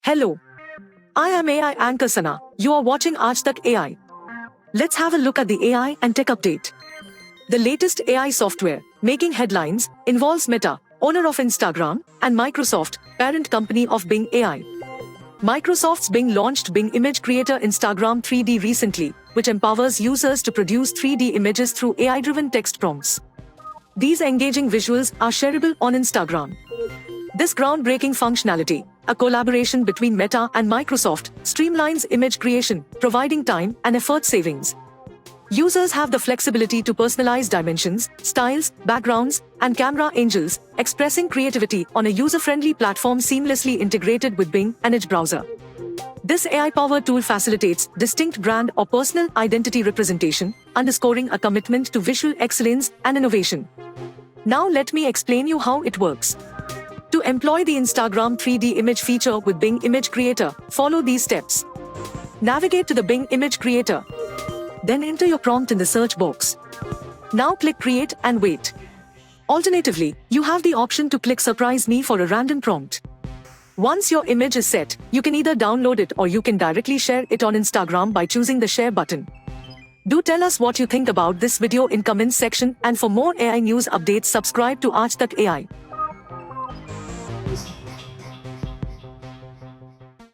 Hello, I am AI anchor Sana. You are watching Aaj Tak AI. Let's have a look at the AI and tech update. The latest AI software making headlines involves Meta, owner of Instagram, and Microsoft, parent company of Bing AI. Microsoft's Bing launched Bing Image Creator Instagram 3D recently, which empowers users to produce 3D images through AI-driven text prompts. These engaging visuals are shareable on Instagram. This groundbreaking functionality, a collaboration between Meta and Microsoft, streamlines image creation, providing time and effort savings. Users have the flexibility to personalize dimensions, styles, backgrounds, and camera angles, expressing creativity on a user-friendly platform seamlessly integrated with Bing and Edge browser. This AI-powered tool facilitates distinct brand or personal identity representation, underscoring a commitment to visual excellence and innovation. Now let me explain you how it works. To employ the Instagram 3D image feature with Bing Image Creator, follow these steps. Navigate to the Bing Image Creator. Then enter your prompt in the search box. Now click Create and wait. Alternatively, you have the option to click Surprise Me for a random prompt. Once your image is set, you can either download it or you can directly share it on Instagram by choosing the Share button. Do tell us what you think about this video in comments section, and for more AI news updates subscribe to Aaj Tak AI.